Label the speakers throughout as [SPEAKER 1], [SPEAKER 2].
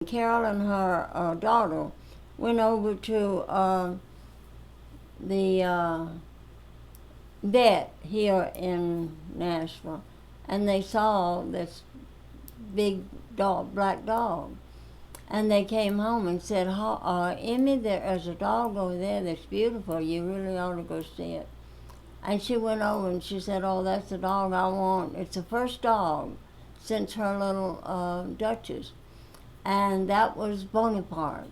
[SPEAKER 1] Carol and her daughter went over to the vet here in Nashville, and they saw this big dog, black dog. And they came home and said, Emmy, there's a dog over there that's beautiful. You really ought to go see it. And she went over and she said, oh, that's the dog I want. It's the first dog since her little Duchess. And that was Bonaparte.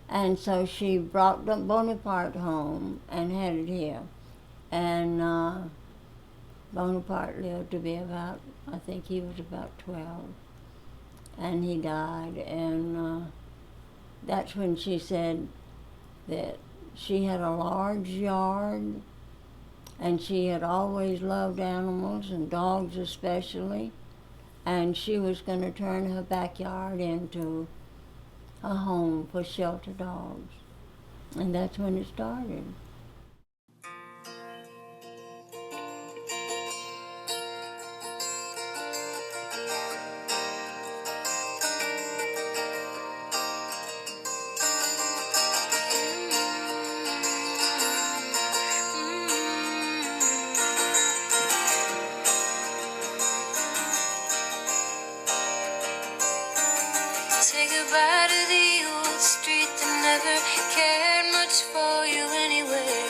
[SPEAKER 1] And so she brought Bonaparte home and had it here. And Bonaparte lived to be about, I think he was about 12. And he died. And that's when she said that she had a large yard and she had always loved animals and dogs especially. And she was going to turn her backyard into a home for shelter dogs. And that's when it started.
[SPEAKER 2] Say goodbye to the old street that never cared much for you anyway.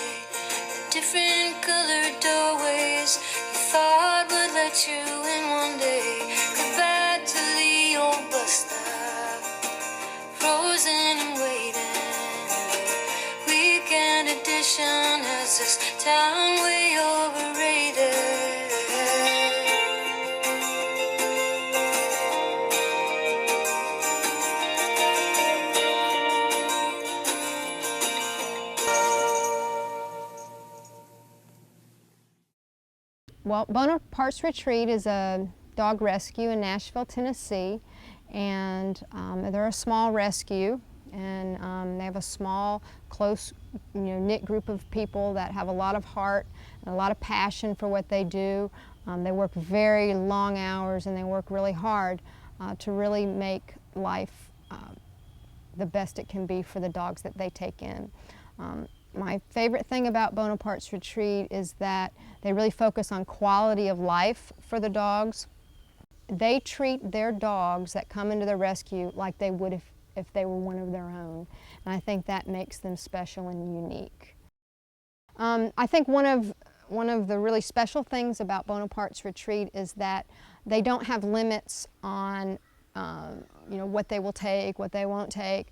[SPEAKER 2] The different colored doorways you thought would let you in one day. Goodbye to the old bus stop, frozen and waiting. Weekend edition has this town way overrated.
[SPEAKER 3] Well, Bonaparte's Retreat is a dog rescue in Nashville, Tennessee, and they're a small rescue, and they have a small, close, knit group of people that have a lot of heart and a lot of passion for what they do. They work very long hours and they work really hard to really make life the best it can be for the dogs that they take in. My favorite thing about Bonaparte's Retreat is that they really focus on quality of life for the dogs. They treat their dogs that come into the rescue like they would if they were one of their own. And I think that makes them special and unique. I think one of the really special things about Bonaparte's Retreat is that they don't have limits on what they will take, what they won't take.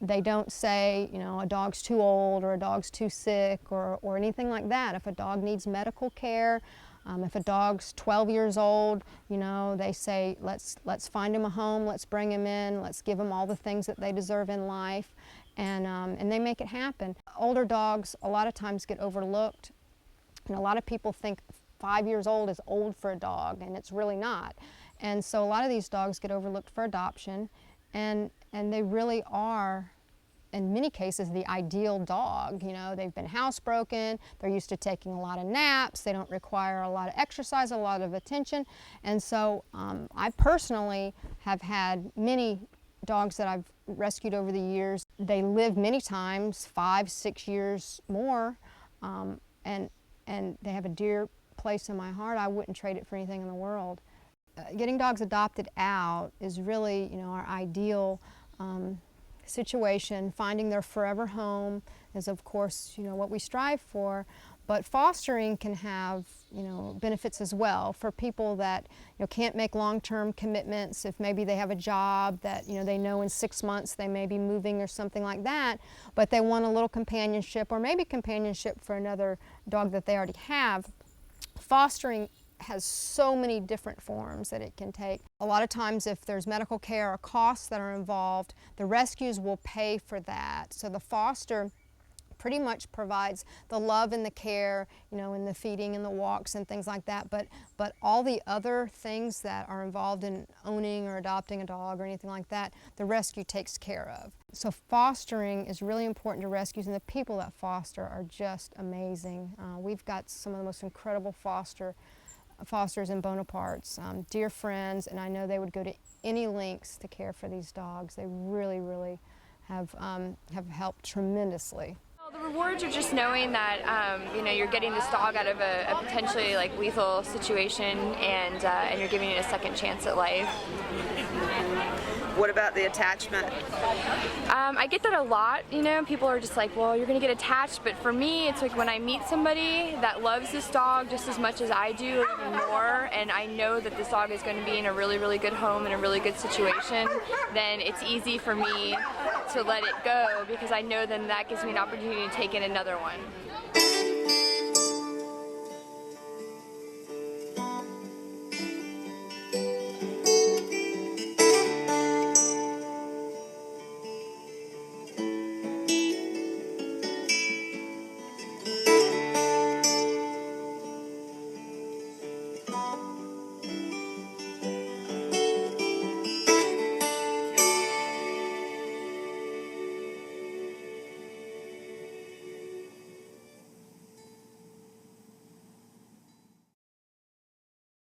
[SPEAKER 3] They don't say, a dog's too old or a dog's too sick or anything like that. If a dog needs medical care, if a dog's 12 years old, they say, let's find him a home, let's bring him in, let's give him all the things that they deserve in life, and they make it happen. Older dogs a lot of times get overlooked, and a lot of people think 5 years old is old for a dog, and it's really not. And so a lot of these dogs get overlooked for adoption, and they really are, in many cases, the ideal dog. They've been housebroken, they're used to taking a lot of naps, they don't require a lot of exercise, a lot of attention. And so I personally have had many dogs that I've rescued over the years. They live many times 5, 6 years more, and they have a dear place in my heart. I wouldn't trade it for anything in the world. Getting dogs adopted out is really, our ideal situation. Finding their forever home is, of course, what we strive for. But fostering can have, benefits as well for people that, can't make long-term commitments. If maybe they have a job that, they know in 6 months they may be moving or something like that, but they want a little companionship or maybe companionship for another dog that they already have. Fostering has so many different forms that it can take. A lot of times if there's medical care or costs that are involved, the rescues will pay for that. So the foster pretty much provides the love and the care, and the feeding and the walks and things like that, but all the other things that are involved in owning or adopting a dog or anything like that, the rescue takes care of. So fostering is really important to rescues, and the people that foster are just amazing. We've got some of the most incredible foster Fosters and Bonapartes, dear friends, and I know they would go to any lengths to care for these dogs. They really, really have helped tremendously.
[SPEAKER 4] The rewards are just knowing that you know, you're getting this dog out of a potentially like lethal situation, and you're giving it a second chance at life.
[SPEAKER 5] What about the attachment?
[SPEAKER 4] I get that a lot, you know, people are just like, well, you're gonna get attached, but for me, it's like when I meet somebody that loves this dog just as much as I do, or even more, and I know that this dog is gonna be in a really, really good home, in a really good situation, then it's easy for me to let it go, because I know then that gives me an opportunity to take in another one.